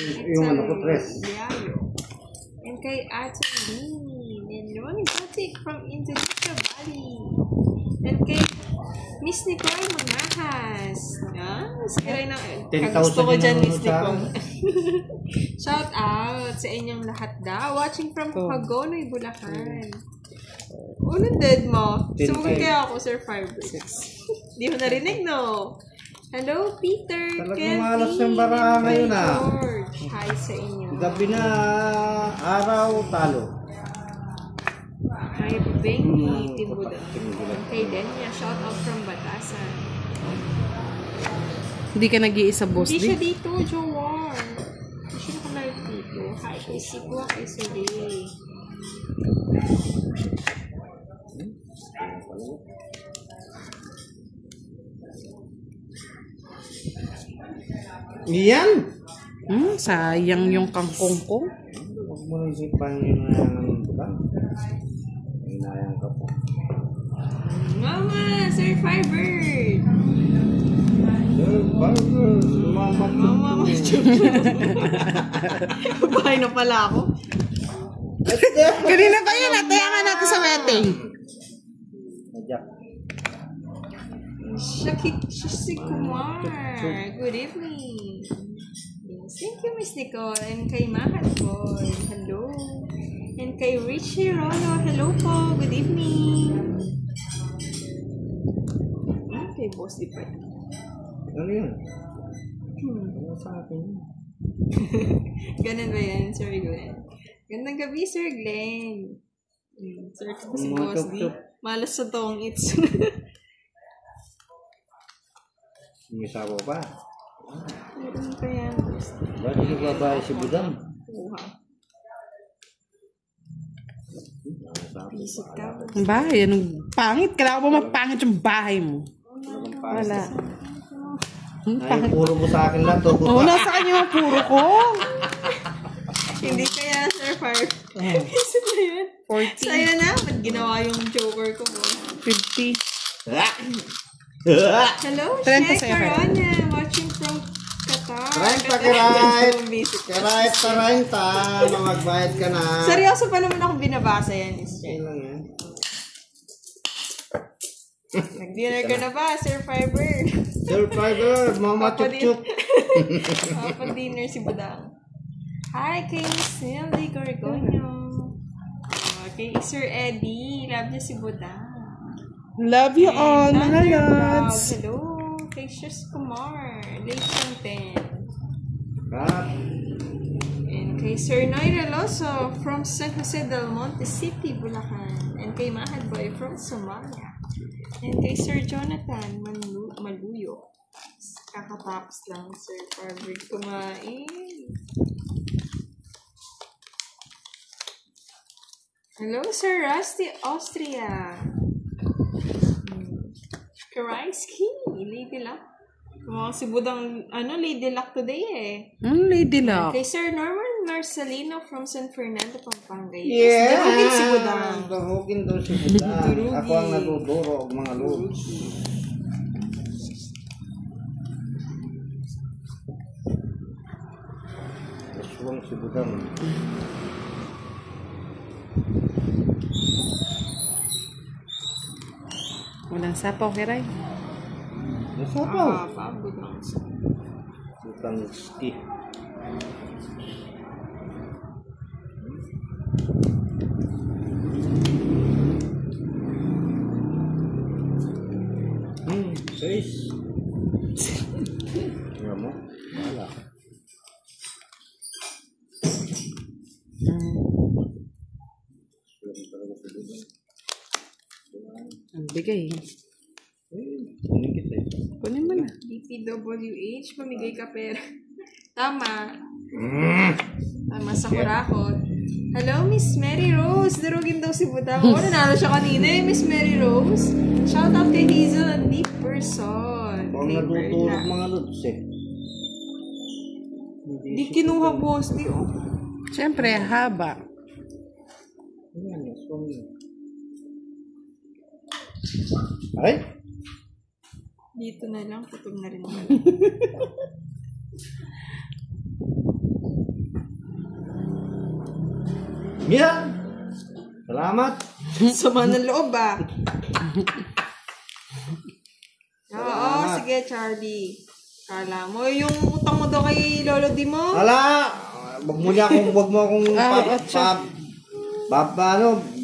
Yung ano ko, press. And kay Ate Lee. And Ron Exotic from Indonesia, Bali. And kay Miss Nicole Manahas. Sigaray na. Kagusto ko dyan, Miss Nicole. Shout out sa inyong lahat daw. Watching from Hagonoy, Bulacan. Unang dead mo. Sumugod kaya ako, Sir Firebird. Di mo narinig, no? Hello, Peter, Kelly, malas ng bara ngayon George. Hi sa inyo. Gabi na araw, talo. Hi, Bengi, Timbuda. Kay Denya, shout out from Batasan. Hindi ka nag-iisa, boss. Hindi siya dito, Jowar. Hindi siya nakalala dito. Hi, kay Sikwa, kay Suri. Iyan! Sayang yung kangkong ko. Huwag mo nang isipan yun na yung butang. Hinayang ka po. Mama, Sir Firebird! Sir Firebird! Mama, bahay na pala ako. Kanina pa yan, natayangan natin sa wedding. Najak. Shasi Kumar. Good evening. Yes, thank you, Miss Nicole. And kay Mahal Boy. Hello. And kay Richie Rolo. Hello po. Good evening. Okay, boss di pa. Ano yun? Ano sa akin yun? Ganun ba yan, Sir Glenn? Gandang gabi, Sir Glenn. Sir, si boss di. Malas sa tong its. May sabaw pa. Meron pa yan. Bakit yung babae si Budang? Pisik ka. Ang bahay, anong pangit? Kailangan ba mapangit yung bahay mo? Wala. Ay, puro mo sa akin lang to. Oo, nasa kanya yung puro ko. Hindi kaya, Sir Fire. Pisik na yan. 40. Sa'yo na. Ba't ginawa yung joker ko mo? 50. Hello, Sheikh Corona. Watching from Qatar. Karait ta. Magbayad ka na. Seryoso pa naman akong binabasa yan, Miss Jen. lang yan. Nag-dinner ka na ba, Sir Fiber? Sir Fiber, mama chup-chup. Kapag-dinner si Budang. Hi, kay Miss Nelly Gorgonio. Kay Sir Eddie. Love niya si Budang. Love you all, mga lods. Hello, kay Shus Kumar. Late content. And kay Sir Noy Reloso from San Jose del Monte City, Bulacan. And kay Mahal Boy from Somalia. And kay Sir Jonathan Maluyo. Kakatapos lang, Sir Farberg kumain. Hello, Sir Rusty Austria. Karaiski, Lady Luck. Si Budang, Lady Luck today eh. Lady Luck. Kay Sir Norman Marcelino from San Fernando, Pampanga. Yeah! Durugin si Budang. Durugin daw si Budang. Ako ang naduduro, mga lods. Aswang si Budang. Walang sapaw, Kiray. Nasapaw. Pagod lang siya. Budang ski. Guys. Tingnan mo. Wala. Ang bigay. Kunikit eh. Kunin mo na. DPWH, mamigay ka pera. Tama. Tama sa kurakot. Hello, Miss Mary Rose. Durugin daw si Budang. Nanalo siya kanina eh, Miss Mary Rose. Shout out kay Hazel and Deep Person. Kung natutulog mga lods eh. Di kinuha boss, di oh. Siyempre, haba. Ayan, aswang yun. Ay? Dito na lang, putol na rin. Yan. Salamat. Sama ng loob ah. Oo, sige Charlie. Kala mo, yung utang mo daw kay Lolo Di mo? Wala. Wag mo akong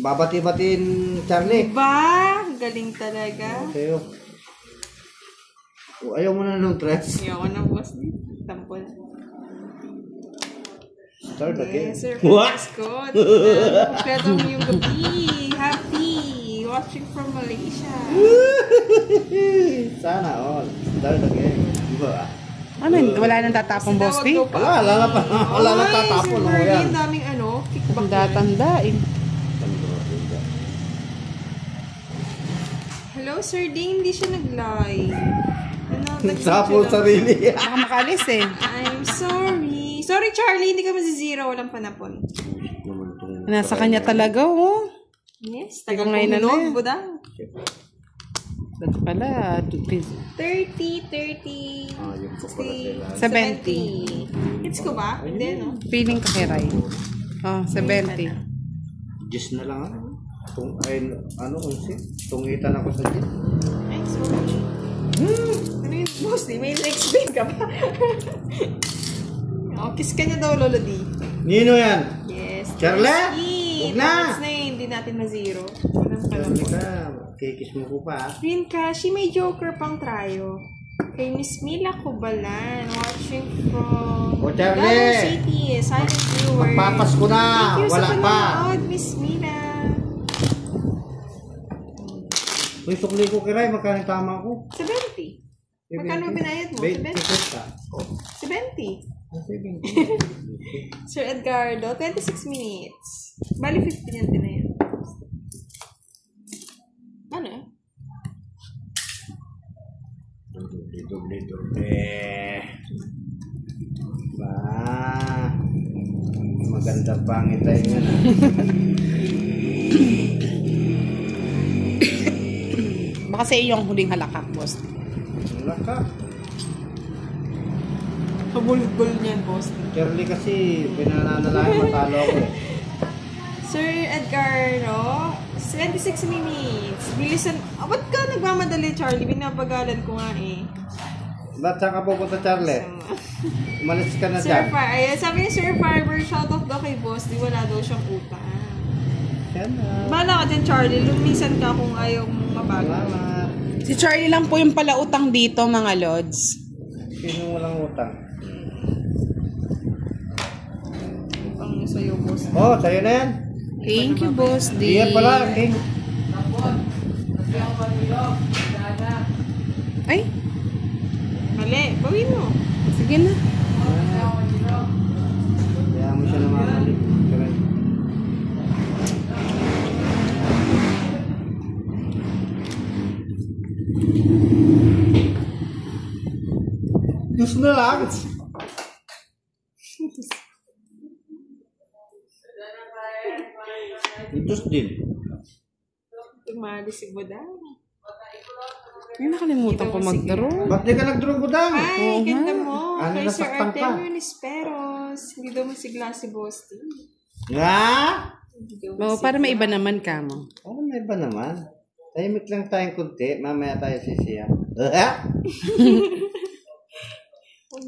babati-batiin, Charlie. Ba? Galing talaga. Sa'yo. Ayaw mo na ng dress. Ayoko na boss. Tampol. Start again. Yes, sir. What? Scott. Kompleto mo yung gabi. Happy. Watching from Malaysia. Sana all. Start again. Diba? Ano, wala nang tatapong, boss D? Wala na tatapon. Sir Merlin, daming kickback. Tanda eh. Hello, Sir Ding. Hindi siya nag-live. Nagsapo sarili. Baka makalis eh. I'm sorry. Sorry, Charlie. Hindi ka masizero. Walang panapon. Nasa kanya talaga, oh. Yes. Hindi ko Tagal ngayon kong eh. budang. Dati pala, 30. Yung po pala 60. sila. 70. Hits ko ba? Hindi, no? Feeling ka kiray. Oh, 70. Diyos na lang ako. Kung tungitan ako sa Diyos. Ay, sorry. Ano yun, boss? May na-explain ka ba? Kiss ka niya daw, Lolo D. Nino yan? Yes. Charlie! Huwag na! Hindi natin ma-zero. Walang Charlie panapon. ka, kikis mo ko pa. Green Kashi, may joker pang tryo. Kay Miss Mila Kubalan, watching from Charlie! Davao City, silent viewer. Magpapas ko na! Thank you Wala sa pa! panonood, Miss Mila. Uy, sukli ko kiray, magkano tama ko? 70. Magkano binayad mo? 20. 70. 70. Sir Edgardo, 26 minutes. Bali, 15 yan din na yun. Ano? Doble. Ba, maganda pangit tayo nga na. Baka sa iyo ang huling halakak, boss. Wala ka. Pabulgol niyan, boss. Charlie kasi, pinananalayan matalo ako eh. Sir Edgardo, 26 minutes. Bilisan. Ba't ka nagmamadali, Charlie? Binabagalan ko nga eh. Ba't saan ka pupunta, Charlie? Umalis ka na Sir dyan. Ayan, sabi ni Sir Farber, shoutout daw kay boss. Di wala daw siyang utang. Yan na. Bahala ka dyan, Charlie. Lumisan ka kung ayaw mong mabagal. Salamat. Si Charlie lang po yung palautang dito, mga lods. Sino walang utang? Utang mo sa'yo, boss. Oh, sa'yo na yan. Thank you, boss D. Iya pala, King. Ay, Mali, bawin mo. sige na. Kaya mo siya namamalik. Kiray. Diyos na lang. Diyos din. Tumali si Budang. Ay, nakalimutan ko mag-draw. Ba't di ka nag-draw budang? Ay, ganda mo. Ano, Kay Sir nasaktan ka? Artemio Nisperos. Hindi daw masigla si Boss T. Nga? Hindi daw Oo, para maiba naman ka mo. Oh, may ba naman? Tahimik lang tayong kunti. Mamaya tayo sisiya.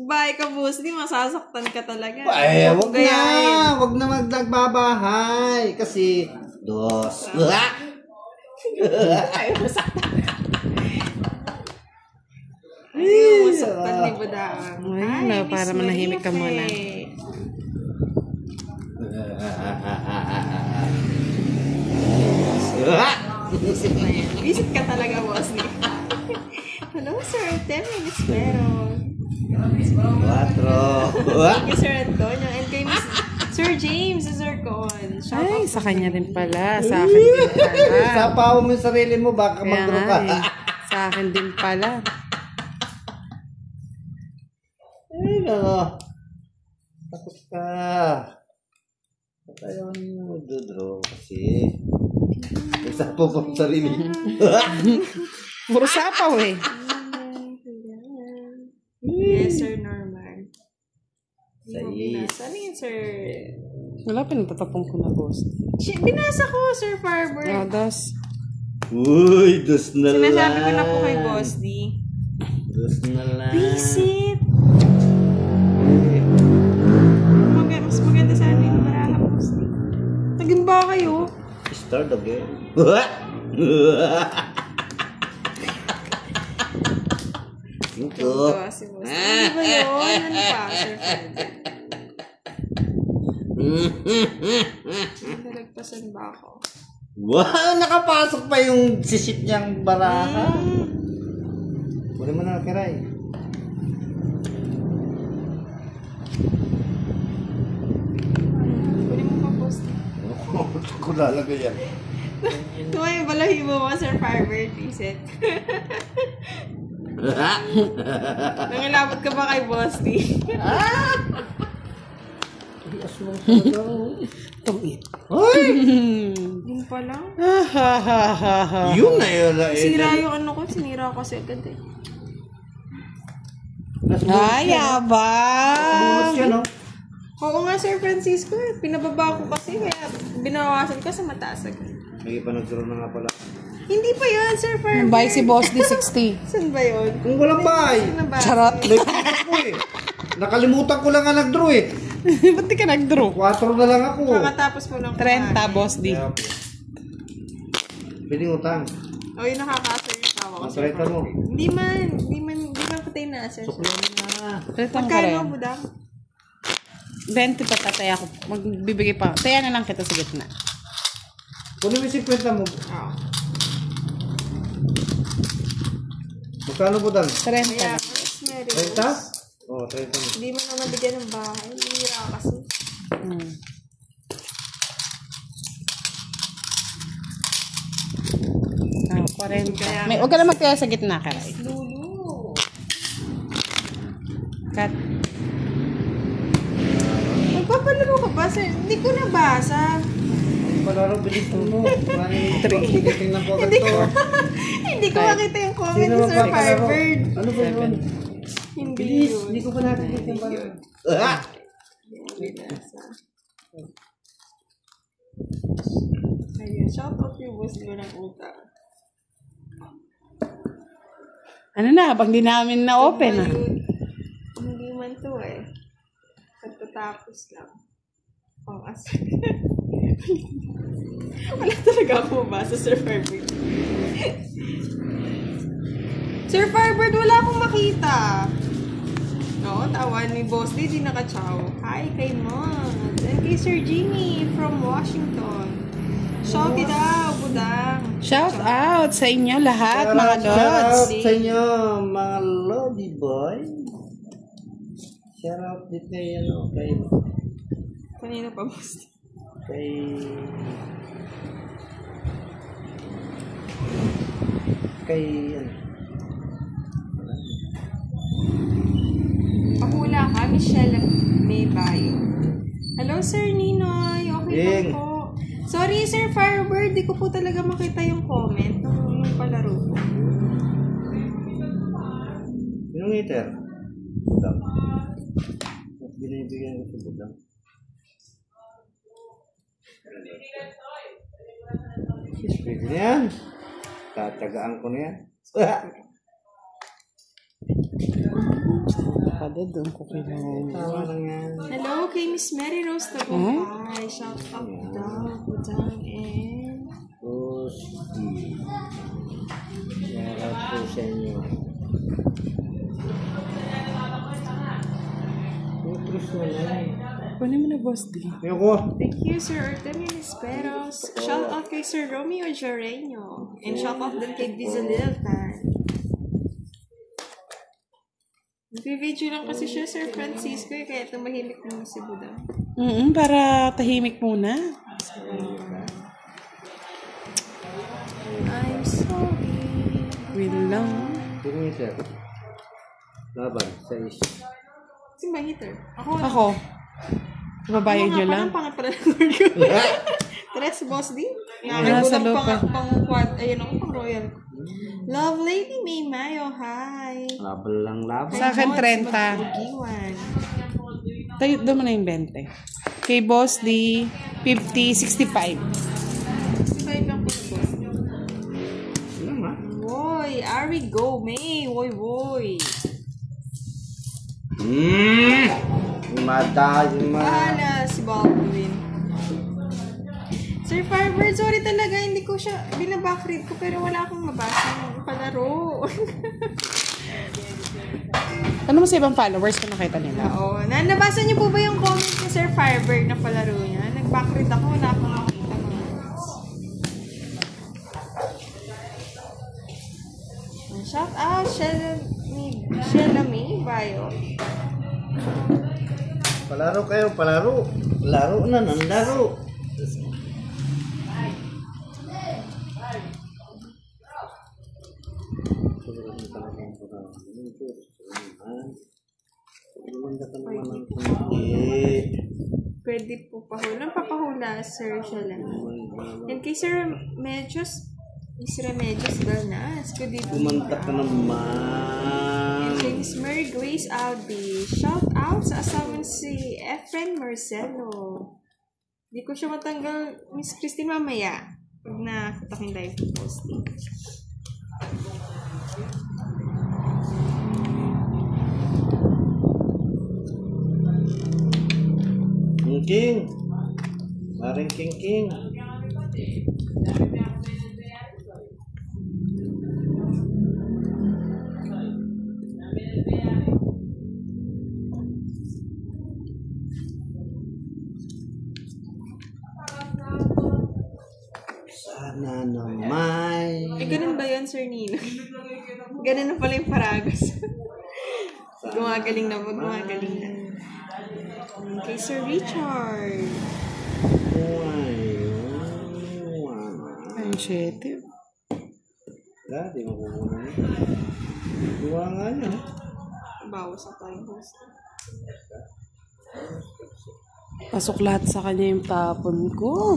Bye ka, Boss T. Masasaktan ka talaga. Ay, Huwag wag gayahin. na. Wag na magdagbabahay. Kasi, dos. Ay, masaktan ka. Ay, masaktan ni Budang. Ay, na, para Miss manahimik ka muna. Marife. Visit na yan. Visit ka talaga, Boss T. Hello, Sir Artemio Nisperos. Quatro. Thank you, Sir Antonio. And kay Miss Sir James Zercon. Ay, sa kanya rin pala. Sa akin din pala. Sapaw mo yung sarili mo, baka Kaya mag-draw nga ka. eh. Sa akin din pala. Ay, no. Takot ka. Ba't ayaw mo mag-draw kasi? Nagsapaw pa yung sarili. Puro sapaw eh. Yes, Sir Norman. Sais. Saan yun, Sir Wala, pinagtatapong ko na, boss. Binasa ko, Sir Firebird. Das. Uy, dos na lang. Sinasabi ko na po kay Boss D. Dos na lang. Visit! Mas maganda sana yung baraha, Boss D. Naging ba kayo? Start again. Cinco. Si Boss D. Ano ba yun? Ano pa, Sir Firebird? Nalagpasan ba ako? Wow, nakapasok pa yung sisit niyang baraha. Wala mo na kiray. Pwede mo pa, Boss D. Ko lalagay yan. Tumayo balahibo mo, Sir Firebird. Visit. Nangilabot ka ba kay Boss D? Tungit. Ay! Yun pa lang. Yun na yun. Sira yung ano ko. Sinira ko kasi agad eh. Ay, abang. Bonus yan, no? Oo nga, Sir Francisco. Pinababa ko kasi. Kaya binawasan ka sa mataas agad. May pa nagkaroon na nga pala. Hindi pa yan, Sir Firebird. Buy si Boss D 60. Saan ba yun? Kung walang bay. Saan na ba? Charot. Nag-draw ko eh. Nakalimutan ko lang nga nag-draw eh. Ba't di ka nag-draw? 4 na lang ako. Kakatapos mo lang 30, Boss D. Kaya po. Pwedeng utang. O, yung nakakasar yung tawa ko. Ang salita mo. Hindi man ko tayo na-assess. Suklo na. 30 ka Magkano rin. ang budang? 20 pa tataya ko. Magbibigay pa. Taya na lang kita sa gitna. Kunin mo yung 50 mo. Oo. Magkano po dan? 30 Kaya, lang. Rosemary. 30? Oo, 30 mo. Hindi mo naman bigyan ng bahay. Hihira kasi. Ah, 40. Huwag ka na magtaya sa gitna, Karay. Lulu. Cut. Magpapalaro ka ba, sir? Hindi ko nabasa. Ang palaro, bilis mo. 3. Tingnan ko agad to. Hindi ko makita yung comment Sino ni Sir magpapalaro? Firebird. Ano ba yun? Hindi Bilis, yun. hindi ko pa nakikita yung palaro. Ah! Ayun, shout out yung boss ko ng utang. Ano na, pag di namin na-open ah. Ayun. Hindi man to eh. Pagtatapos lang. Pang as. Wala talaga ako mabasa, Sir Firebird. Sir Firebird, wala akong makita. No, tawan ni Boss D, di nakachaw. Hi kay Mom. And kay Sir Jimmy from Washington. Shouty daw, budang. Shout out sa inyo lahat, mga Shout out lods. sa inyo, mga lodi boy. Shout out din kay, ano, Kanina pa, Boss D. kay, ano, Pahula ka, Michelle May Bayo. Hello, Sir Ninoy. Okay Ying. lang po. Sorry, Sir Firebird. Di ko po talaga makita yung comment nung palaro ko. yung meter? Budang. Binibigyan ko sa budang. Pwede na yan. Tatagaan ko na yan. Pwede doon ko kailangan. Tama lang yan. Hello kay Miss Mary Rose Tagumpay. Shout out daw. Budang and... Rosti. Shout out po sa inyo. Utros na lang. Kunin mo na, Boss D. Ayoko. Thank you, Sir Artemio Esperos. Shout out kay Sir Romeo Joreño. And shout out din kay Dizaliltan. Nag-video lang kasi siya, Sir Francisco, eh, kaya tumahimik naman si Budang. Para tahimik muna. I'm sorry. Wait lang. Meter. Laban. 6. Sino ba hitter? Ako. Ako. Babayad nyo lang. Parang pangat pala ng word ko. Tres, Boss D. Nasa loob pa. Pang quad, ayun ako, pang royal. Love Lady May Mayo, hi. Laban lang laban. Sa akin, 30. Bugiwan. Tayo, doon mo na yung 20. Kay Boss D, 50, 65. 65 lang po sa boss. Ano nga? Woy, Ari go, May. Woy, woy. Bahala si Baldwin. Sir Firebird, sorry talaga, hindi ko siya, binabackread ko pero wala akong mabasa ng palaro. Ano mo sa ibang followers kung nakita nila? Oo. Nabasa niyo po ba yung comment ni Sir Firebird na palaro niya? Nag-backread ako, wala akong makita mga shout out, Sheila May Bayo. Palaro kayo, palaro. Laro na ng laro. Pwede po pahula. Papahula, Sir Sheila May. And kay Sir Remedios Galnas. Good evening. Kumanta ka naman. And kay Miss Mary Grace Albi. Shout out sa asawa si Efren Marcelo. Hindi ko siya matanggal, Miss Christine, mamaya. Pag nakita ko yung live posting. King. Maring King. Sana naman. Ganun ba yun, Sir Nino? Ganun na pala yung paragas. Gumagaling na. Kay Sir Richard. Ang shete. Di mo kukunan. Gawa nga niya. Bawas na tayong host. Pasok lahat sa kanya yung tapon ko.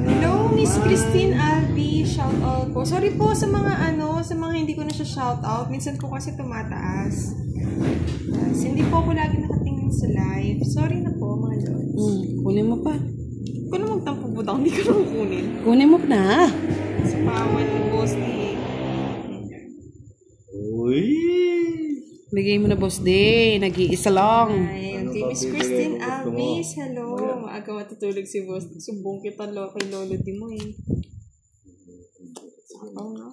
Hello, Miss Christine Albi. Shout out po. Sorry po sa mga sa mga hindi ko na siya shout out. Minsan po kasi tumataas. Yes, hindi po ako lagi nakatingin sa live. Sorry na po, mga lords. Kunin mo pa. Kung na magtampo po daw, hindi ko na kukunin. Kunin mo na. Sa pawan ng boss ni... Uy! Bigay mo na, Boss D. Nag-iisa lang. Ay, okay, Miss Christine Alvis, hello. Maaga matutulog si boss. Sumbong kita kay Lolo di mo eh. Oo nga.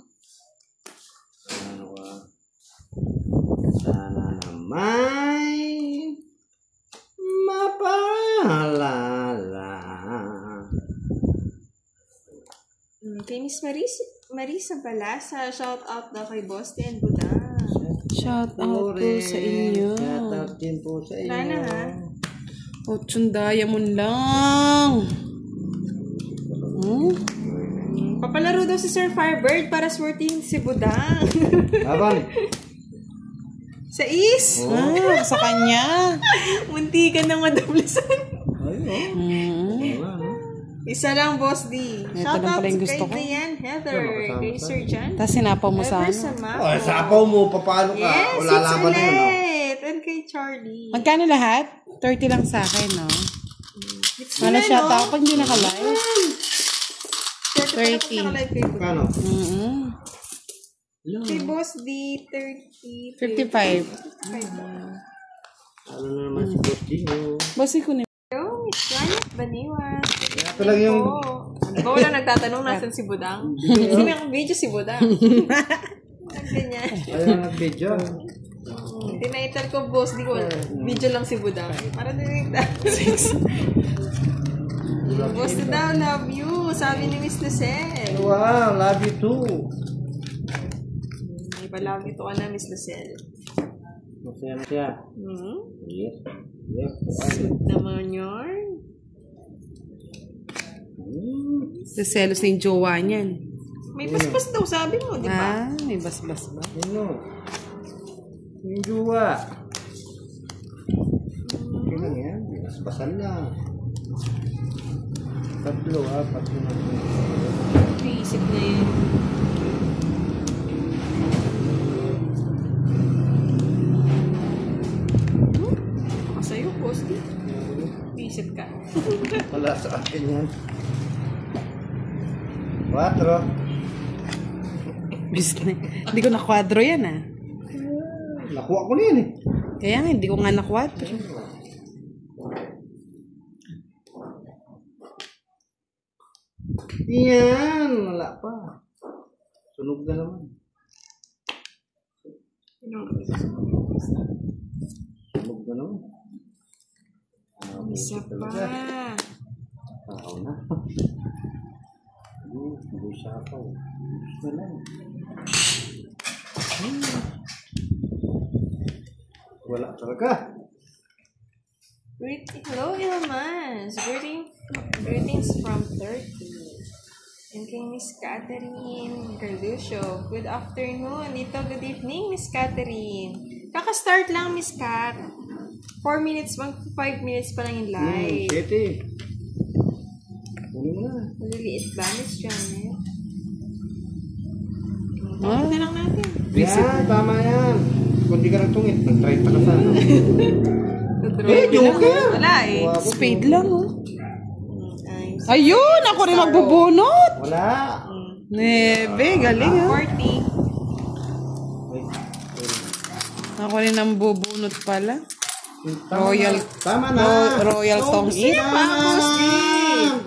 Sana naman mapaalala. Kay Miss Marisa Balasa, shout out daw kay Boss and Buda. Shout out po sa inyo. Shout out din po sa inyo. Sana ha. 8 diamond lang. Papalaro daw si Sir Firebird para swerting si Budang. Abang. Sa is? Sa kanya. Munti ka na madablasan. Ayun. Isa lang, Boss D. Ito Shout lang out pala yung kay gusto ko. Diane Heather, kay Sir John. Tapos sinapaw mo sa Ever ano. Mako. Sapaw mo, paano ka? Yes, Wala it's laban yun, no? ulit. And kay Charlie. Magkano lahat? 30 lang sa akin, no? It's Wala ulit, siya no? tao pag hindi naka-live. 30. 30. Paano? Kay Boss D, 30. 55. Ano na naman si Costinho? Bossy ko na. Hello, Miss Janet Baniwa. Ito lang yung... Di ba wala nagtatanong nasan si Budang? Kasi may akong video si Budang. Ganyan. Ayun ang video. Tinaital ko, Boss D ko. Video lang si Budang. Para din Boss D daw, love you. Sabi ni Miss Lucelle. Wow, love you too. May ba love you to ka na, Miss Lucelle? Masaya na siya. Yes. Yes. Sweet naman yun. Selos na yung jowa niyan. May paspas daw, sabi mo, di ba? May basbas ba? Ano? Yung juwa. Okay lang yan. Basbasan lang. 3, 4 na. Naisip na yun. Wala sa akin yan. 4. Business. Hindi ko na-quadro yan ah. Nakuha ko na yan eh. Kaya nga, hindi ko nga na-quadro. Yan. Wala pa. Sunog na naman. Sunog na naman. Isa pa. Tao na. Hindi siya pa. Gusto na lang. Wala talaga. Hello, Ilmas. Greetings from Turkey. And kay Miss Catherine Carlucio. Good afternoon. Dito, good evening, Miss Catherine. Kaka-start lang, Miss Cat. 4 minutes, 5 minutes pa lang yung live. Sete. Kunin mo na. Maliliit ba, Miss Janet? Ah. Tingnan lang natin. Yan, tama yan. Kung di ka nagtungit, nag-30 ka sana. Joker! Joker! Wala eh. Spade lang oh. Nice. Ayun! Ako rin magbubunot! Wala. Nebe, galing ah. 40. Ako rin ang bubunot pala. Tama Royal. na. Tama na. Royal tong it.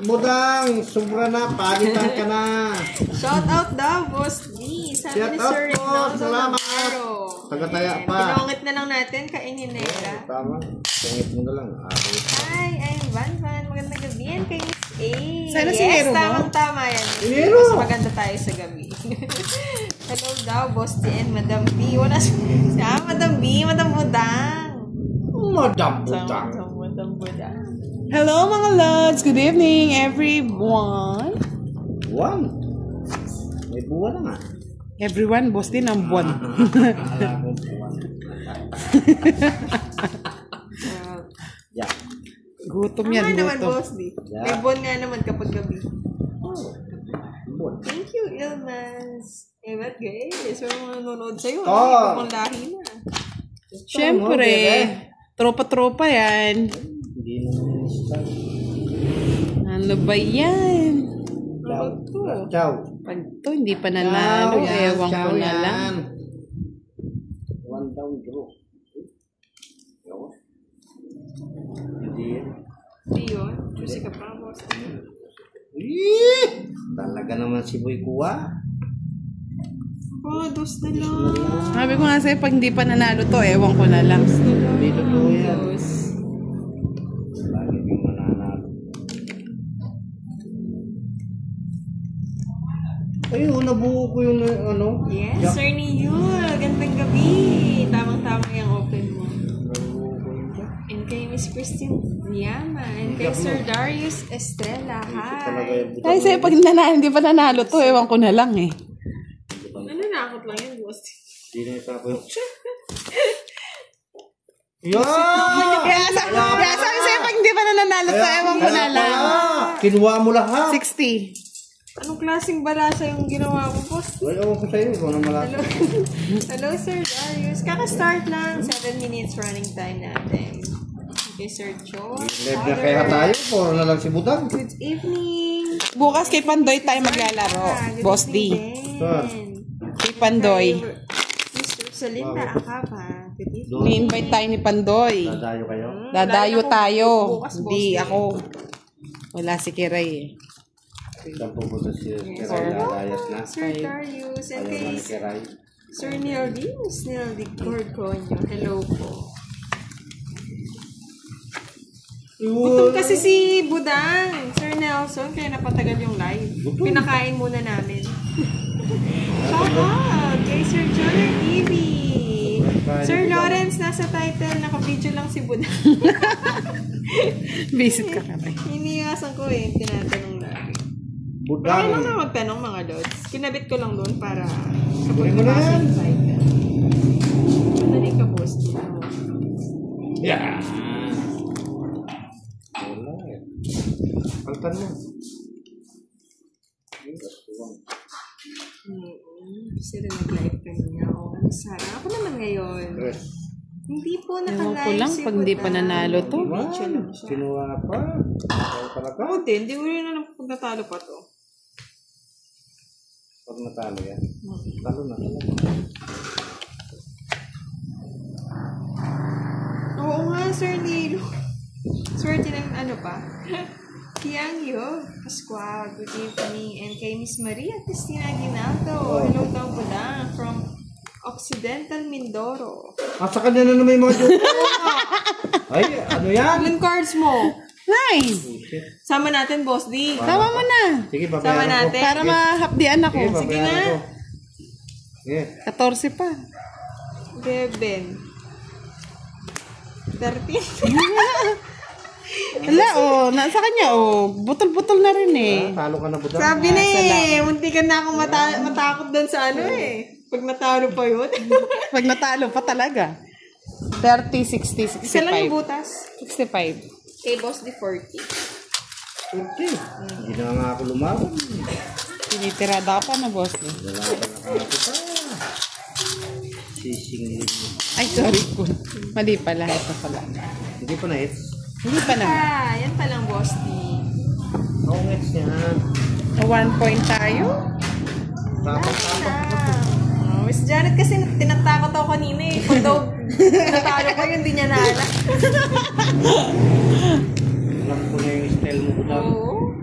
Budang, sobra na. Palitan ka na. Shout out daw, Boss D. Sabi Shout ni out Sir po. Rinaldo Salamat. Navarro. Tagataya Ayan, pa. Pinongit na lang natin kay Ninera. Tama. Tungit mo na lang. Hi, I'm Van. Magandang gabi yan kay Miss A. Sana si yes, Nero mo? tamang-tama yan. Nero! Mas maganda tayo sa gabi. Hello daw, Boss D and Madam B. Wala siya. Madam B, Madam Budang. Madam Budang. Madam Budang. Hello mga lods! Good evening everyone! Buwan. May buwan na nga. Everyone, boss din ang buwan. Alam ko buwan. Yeah. Gutom yan, Tama naman, gutom. Boss D. Yeah. May bon nga naman kapag gabi. Buwan. Thank you, Ilmas. Eh, ba't guys? May mga nanonood sa'yo. Oh. Ibang lahi na. Siyempre, tropa-tropa yan. Hindi naman style. Ano ba yan? Ciao. Pag to, hindi pa nanalo. Ewan ko na lang. One down draw. Hindi yan. Hindi yun. Juicy ka pa, Boss D. Talaga naman si Boy Kuwa. Oh, dos na lang. Sabi ko nga sa'yo, pag hindi pa nanalo to, ewan ko na lang. Hindi totoo yan. Dos. Lagi yung mananalo. Ayun, nabuo ko yung ano. Yes, Sir Niyul. Gandang gabi. Tamang-tama yung open mo. Nabuo ko yung jack. And kay Miss Christine Niyama. And kay Sir Darius Estrella. Talaga Hi. yung buta. Ay, sa'yo, pag hindi pa nanalo to, ewan ko na lang eh. Nananakot lang yun, Boss. Hindi na isa ko yung... Yan! Kaya sabi sa'yo, pag hindi pa nanalo to, ewan ko na lang. Kinuha mo lahat. 60. Anong klaseng balasa yung ginawa mo, Boss? Ay, ewan ko sa'yo. Ikaw na malaki. Hello. Hello, Sir Darius. Kaka-start lang. 7 minutes running time natin. Okay, Sir George. Live na kaya tayo. Puro na lang si Budang. Good evening. Bukas kay Pandoy tayo maglalaro. Good Boss D. evening Sir. din. Kay Pandoy. Miss Rosalinda Acapa. Good evening. Ni-invite tayo ni Pandoy. Dadayo kayo. Dadayo tayo. Bukas, Boss Hindi D. ako. Wala si Kiray eh. Saan pupunta si Kiray? Dadayat na. Sir Darius. And Ayaw kay na ni Kiray. Sir Neil D. Miss Neil D. Corconio. Hello po. Gutom kasi si Budang, Sir Nelson, kaya napatagal yung live. Pinakain muna namin. Shout out kay Sir Johnny TV. Sir Lawrence, nasa title, naka-video lang si Budang. Visit ka kami. Iniyasan ko eh, tinatanong lagi. Budang. Kaya lang na magtanong mga lods. Kinabit ko lang doon para Kunin mo na yan. yung title. Madali ka, boss. Yeah. Wala eh. Pagtan mo. Kasi rin nag-live kanina. Oh, ang sarap. Ako naman ngayon. Tres. Hindi po Ewan nakalive ko lang si pag hindi pa Budan. nanalo to. Man, kinuha pa. Ikaw talaga. Ako din, hindi ko rin alam kung natalo pa to. Pag natalo yan. Talo na talaga. Oo nga, Sir Nilo. Swerte ng ano pa. Kiangyo, Pascual, good evening. And kay Miss Maria Cristina Aguinaldo. Hello daw po lang from Occidental Mindoro. Sa kanya na naman yung mga joke. Ay, ano yan? Ilan cards mo? 9! Sama natin, Boss D. Tama mo na. Sige, Sama babayaran ko. natin. Para mahapdian ako. Sige, Sige babayaran na. ko. Sige. 14 pa. 11. 13. Wala, oh. Nasa kanya, oh. Butol-butol na rin eh. Talo ka na budang. Sabi na eh, munti ka na akong matakot doon sa ano eh. Pag natalo pa yun. Pag natalo pa talaga. 30, 60, 65. Isa lang yung butas. 65. Kay Boss D 40. Okay. Hindi na nga ako lumaban. Tinitirada pa na, boss. Eh. Wala ka na pa. Sisingilin mo. Ay, sorry po. Mali pala. Ito pala. Hindi pa na hits. Hindi pa na. Yan pa lang, Boss D. Oo, hits yan. 1 point tayo. Miss Janet kasi tinatakot ako kanina eh. Pag daw natalo ko yun, hindi niya naalala. Alam ko na yung style mo budang. Oo.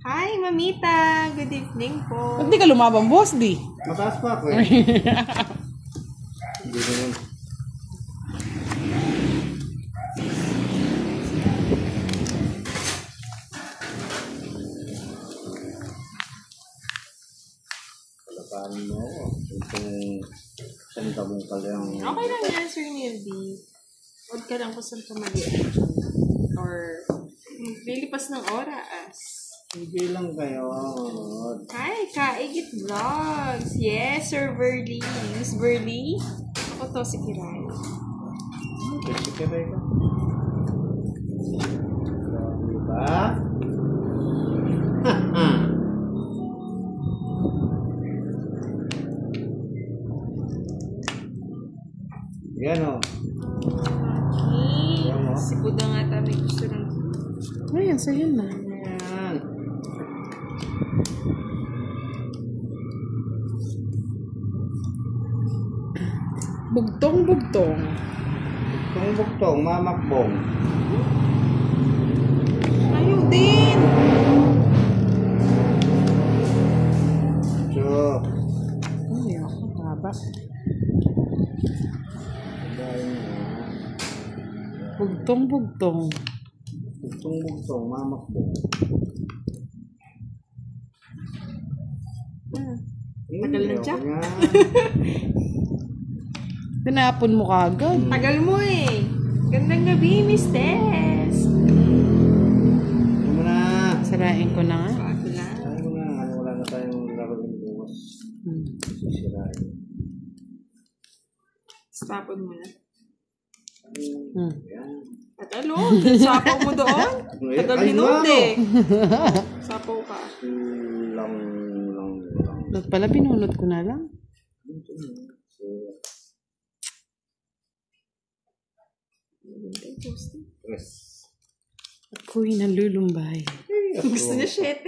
Hi, Mamita. Good evening po. Ba't di ka lumabang, boss, di? Mataas pa ako eh. Hindi naman. Palapanin mo ako. Itong sanda mong kalyang. Okay lang yan, Sir Nildy. Huwag ka lang kung saan ka mag-i- or lilipas ng oras. Hindi lang kayo. Hi, Kaigit Vlogs. Yes, Sir Verly. Miss Verly. Ako to, si Kiray. Kasi kaya ka. Diba? Yan o. Okay. Si Buda nga tabi gusto lang. Ayan, sa'yo na. Yan. Bugtong-bugtong. Buktong-buktong, mamakbong. Ayaw din. So, Ay, ako, taba. dahil na. Bugtong-bugtong. Buktong-buktong, mamakbong. Tagal na siya. Tinapon mo kagad. Tagal mo eh. Gandang gabi, Miss Tess. Ano mo na? Sirain ko na nga. Bago lang. Ano mo na? Ano, wala na tayong laro ng bukas. Sisirain. Stopon mo na. Yan. Tagal oh. Sapaw mo doon. Tagal Ay, hinod ano? eh. Sapaw ka. Lang. Ba't pala binunot ko na lang? Yes. Ako'y nalulumbay. Gusto niya 7.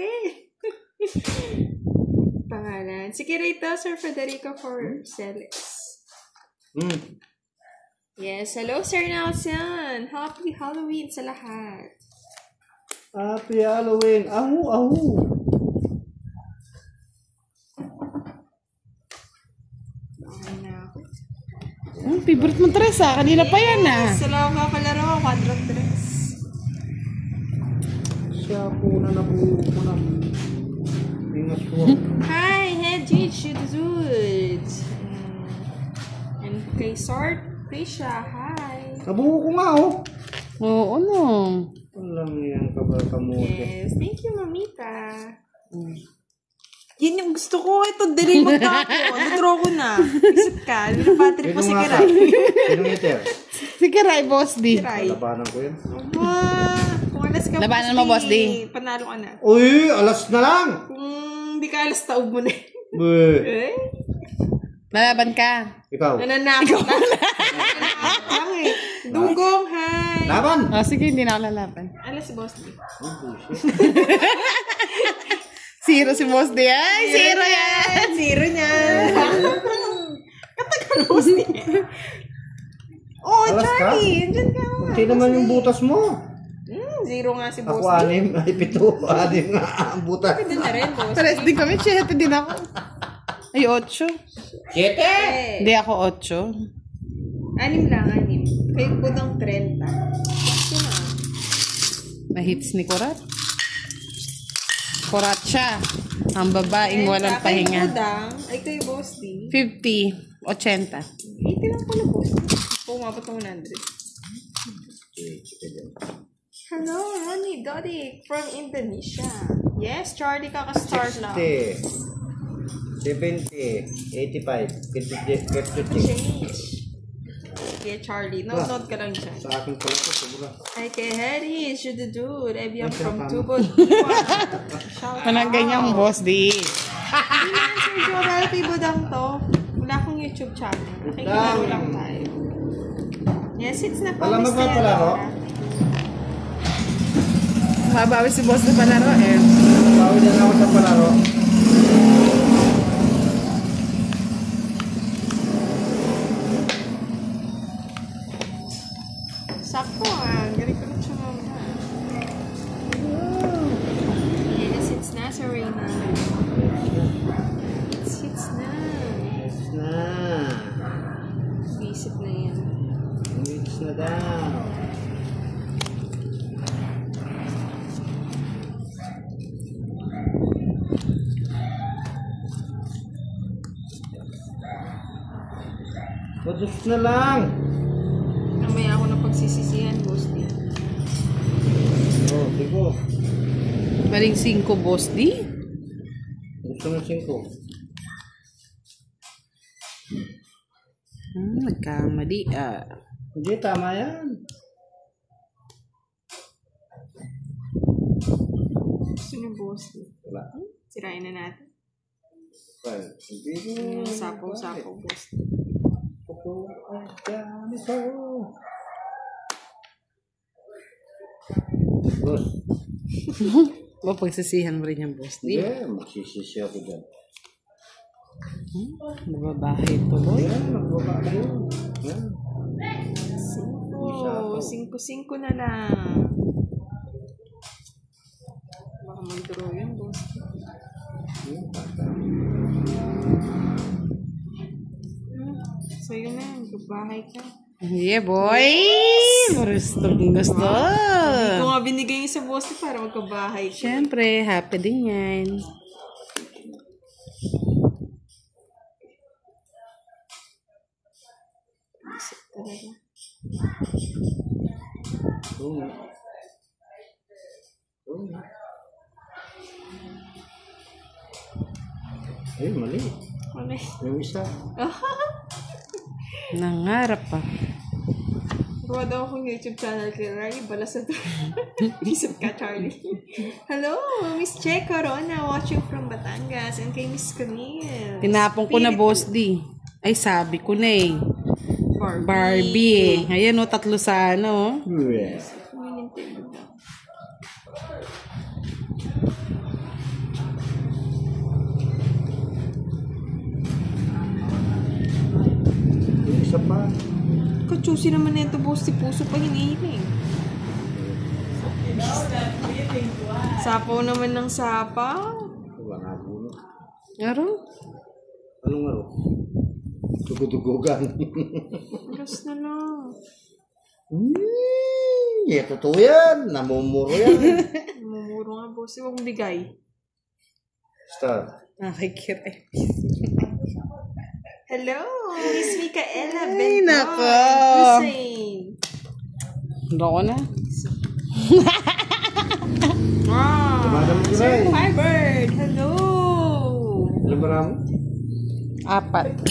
Pangalan. Si Kirito, Sir Federico for Celes. Yes. Hello, Sir Nelson. Happy Halloween sa lahat. Happy Halloween. Ahu, ahu. Okay na ako. Favorite mo, Teresa. Kanina pa yan ah. Sa lang nga palaro, quadro dress. Siya po na nabuo ko na. Ingat po. Hi, Hedgie Chuduzud. And kay Sart Krisha, hi. Nabuo ko nga oh. Oo, no. Walang yan kamote. Yes, thank you, Mamita. Yan yung gusto ko. Ito, deliver na ako. Nadraw ko na. Isip ka. Battery po si Kiray. Sinong iter? Sige, Ray, boss, di. Kiray. Labanan ko yan. Aba, kung alas ka, Labanan mo, Boss D. Panalo ka na. Uy, alas na lang. Kung di ka alas, taob mo na. Uy. Eh? Lalaban ka. Ipapakita Ikaw. Nananakot na. Nananakot lang eh. Dugong, hi. Laban! Sige, hindi na ako lalaban. Ano si Boss D? Zero si Boss D. Ay, zero yan! Zero niyan. Katagal Boss D. Oh, Alas ka? Charlie. Andyan ka. Hindi naman yung butas mo. Zero nga si Boss Ako D. 6, ay 7. 6 nga ang butas. Pwede na rin, Boss D. Pares din kami, 7 din ako. Ay, 8. 7! Hindi ako 8. 6 lang, 6. Kayo po ng 30. Kasi na. Na-hits ni Kurat. Kurat siya. Ang babaeng walang pahinga. Kayo budang, ay kayo Boss D. 50, 80. 80 lang pala Boss D. Pumabot ng 100. Hello, Ronnie Dodik from Indonesia. Yes, Charlie, kakastart lang. 70, 85, 56. Change. Okay, Charlie. Note ka lang dyan. Sa akin pala ito, sobra. Ay, kay Harry, should the dude. Ebiang from tama. Tubod. Walang ganyang Boss D. Hindi naman, Sir Joel, pibudang to. Wala akong YouTube channel. Nakikilaro lang tayo. Yes, it's na po. Alam mo Miss ba pala, Theodora. Ro? Mabawi si Boss na palaro eh. Bawi na ako sa palaro. Sakto ah. Galing ko na siya mama. Yes, it's na, Serena. It's na. Yes na. Visit na yan. Yes na daw. Badus na lang. Namaya ako na pagsisisihan, Boss D. Oh, digo. Maling 5 Boss D. Gusto mo 5. Nagkamali Hindi, tama yan. Gusto niyo, Boss D? Wala. Sirain na natin. Well, hindi ko. Sapo-sapo, Boss D. Boss. Mapagsisihan mo rin yung Boss D. Hindi, magsisisi ako dyan. Nababahay tuloy. Yan, magbaba kayo. Yan. 5 na lang. Baka mag-draw yun, Boss D. So yun na, magbahay ka. Yeah, boy! Marustong gusto. Hindi ko nga binigay yung sa Boss D para magkabahay ka. Siyempre, happy din yan. Isip talaga. Oo nga. Oo nga. Ay, mali. Ano eh? Yung isa. Nangarap pa. Gawa daw akong YouTube channel kay Ray. Bala sa to. Isip ka, Charlie. Hello, Miss Che Corona watching from Batangas and kay Miss Camille. Tinapon ko na Boss D. Ay, sabi ko na eh. Barbie eh. Ayan o, 3 sa ano. Yes. Yung isa pa. Kachusi naman na ito, Boss. Si Puso pa hinihiling. Sapaw naman ng sapaw. Wala nga puno. Aro? Anong aro? Dugudugugan. Gas na lang. Totoo yan. Namumuro yan. Mamuro nga, Boss. Huwag mong bigay. Star. Nakikiray. Hello, Miss Micaela Ay, Benton. nako. Hussein. Doko na. Wow. Tumadami sila Sir eh. Firebird. Hello. Alam ba namin? 4.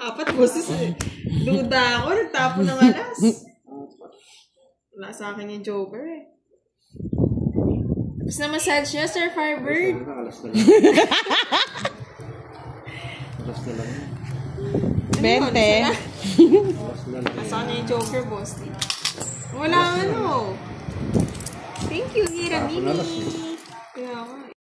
4 boses eh. Duda ako. Nagtapo ng alas. Wala sa akin yung Joker eh. Tapos na massage niya, Sir Firebird. Alas na lang. na lang. 20. Bawas na lang. Nasaan na yung Joker, boss? Wala ano. Thank you, Hiramini. Ako na lang. Kaya nga.